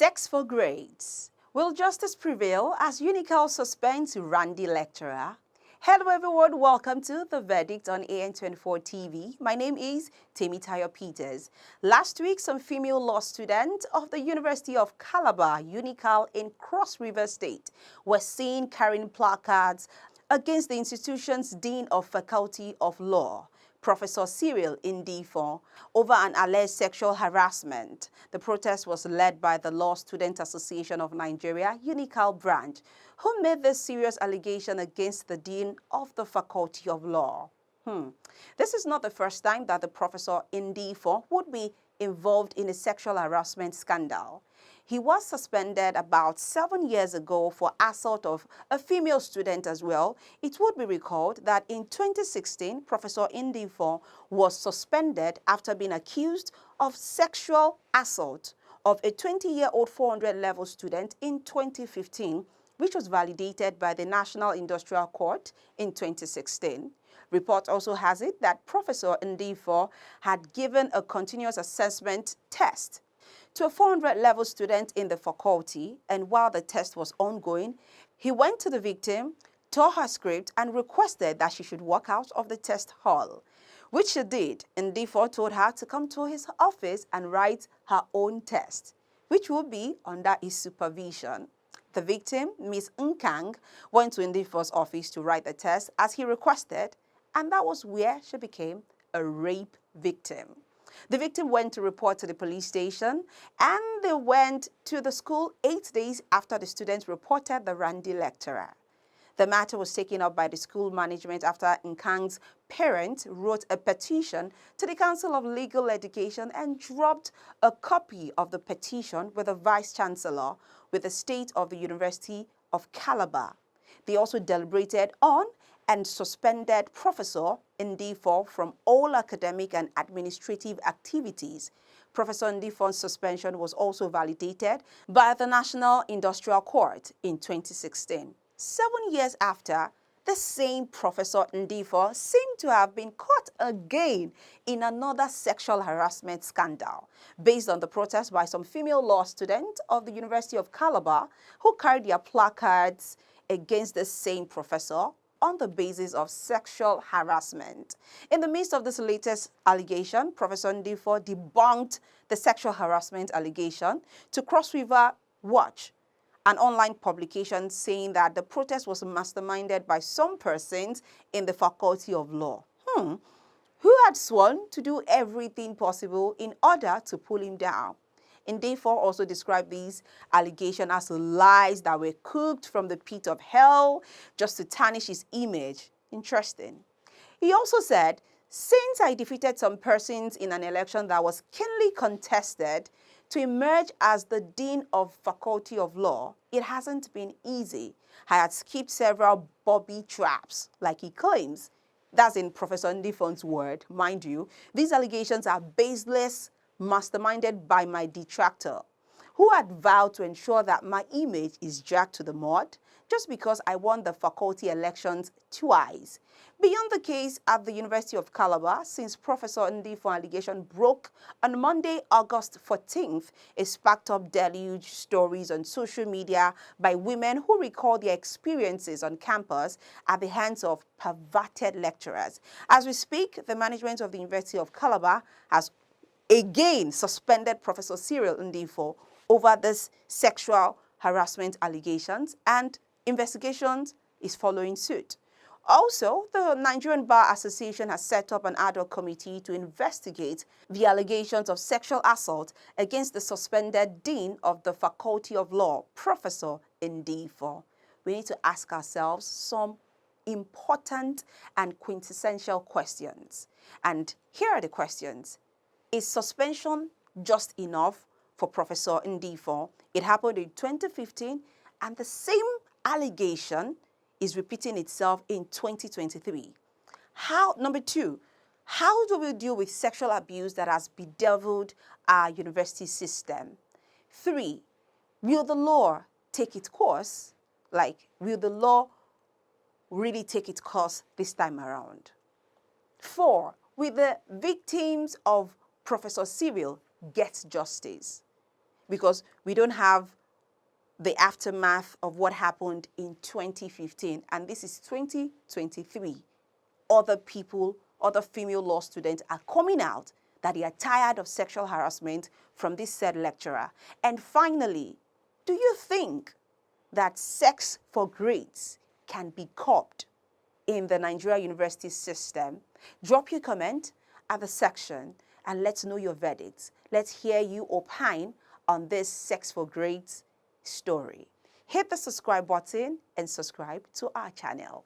Sex for grades. Will justice prevail as Unical suspends Randy lecturer? Hello everyone, welcome to The Verdict on AN24 TV. My name is Temitayo Peters. Last week, some female law students of the University of Calabar, Unical in Cross River State, were seen carrying placards against the institution's Dean of Faculty of Law, Professor Cyril Ndifon, over an alleged sexual harassment. The protest was led by the Law Student Association of Nigeria, Unical branch, who made this serious allegation against the Dean of the Faculty of Law. This is not the first time that the Professor Ndifon would be involved in a sexual harassment scandal. He was suspended about 7 years ago for assault of a female student as well. It would be recalled that in 2016, Professor Ndifon was suspended after being accused of sexual assault of a 20-year-old 400-level student in 2015, which was validated by the National Industrial Court in 2016. Report also has it that Professor Ndifon had given a continuous assessment test to a 400-level student in the faculty, and while the test was ongoing, he went to the victim, tore her script, and requested that she should walk out of the test hall, which she did. Ndifon told her to come to his office and write her own test, which would be under his supervision. The victim, Ms. Nkang, went to Ndifon's office to write the test as he requested, and that was where she became a rape victim. The victim went to report to the police station, and they went to the school 8 days after the students reported the Randy lecturer. The matter was taken up by the school management after Nkang's parents wrote a petition to the Council of Legal Education and dropped a copy of the petition with the Vice-Chancellor with the State of the University of Calabar. They also deliberated on and suspended Professor Ndifon from all academic and administrative activities. Professor Ndifon's suspension was also validated by the National Industrial Court in 2016. 7 years after, the same Professor Ndifon seemed to have been caught again in another sexual harassment scandal, based on the protest by some female law students of the University of Calabar who carried their placards against the same professor on the basis of sexual harassment. In the midst of this latest allegation, Professor Ndifon debunked the sexual harassment allegation to Cross River Watch, an online publication, saying that the protest was masterminded by some persons in the Faculty of Law, who had sworn to do everything possible in order to pull him down. Ndifon also described these allegations as lies that were cooked from the pit of hell just to tarnish his image. Interesting. He also said, since I defeated some persons in an election that was keenly contested, to emerge as the Dean of Faculty of Law, it hasn't been easy. I had skipped several bobby traps, like he claims. That's in Professor Ndifon's word, mind you. These allegations are baseless, masterminded by my detractor, who had vowed to ensure that my image is dragged to the mud just because I won the faculty elections twice. Beyond the case at the University of Calabar, since Professor Ndifon's allegation broke on Monday, August 14th, it sparked up deluge stories on social media by women who recall their experiences on campus at the hands of perverted lecturers. As we speak, the management of the University of Calabar has again suspended Professor Cyril Ndifon over this sexual harassment allegations, and investigations is following suit. Also, the Nigerian Bar Association has set up an ad hoc committee to investigate the allegations of sexual assault against the suspended Dean of the Faculty of Law, Professor Ndifon. We need to ask ourselves some important and quintessential questions. And here are the questions. Is suspension just enough for Professor Ndifon? It happened in 2015, and the same allegation is repeating itself in 2023. Number two, how do we deal with sexual abuse that has bedeviled our university system? 3, will the law take its course? Will the law really take its course this time around? 4, will the victims of Professor Cyril get justice? because we don't have the aftermath of what happened in 2015, and this is 2023. Other people, other female law students are coming out that they are tired of sexual harassment from this said lecturer. And finally, do you think that sex for grades can be curbed in the Nigeria university system? Drop your comment at the section and let's know your verdicts. Let's hear you opine on this sex for grades story. Hit the subscribe button and subscribe to our channel.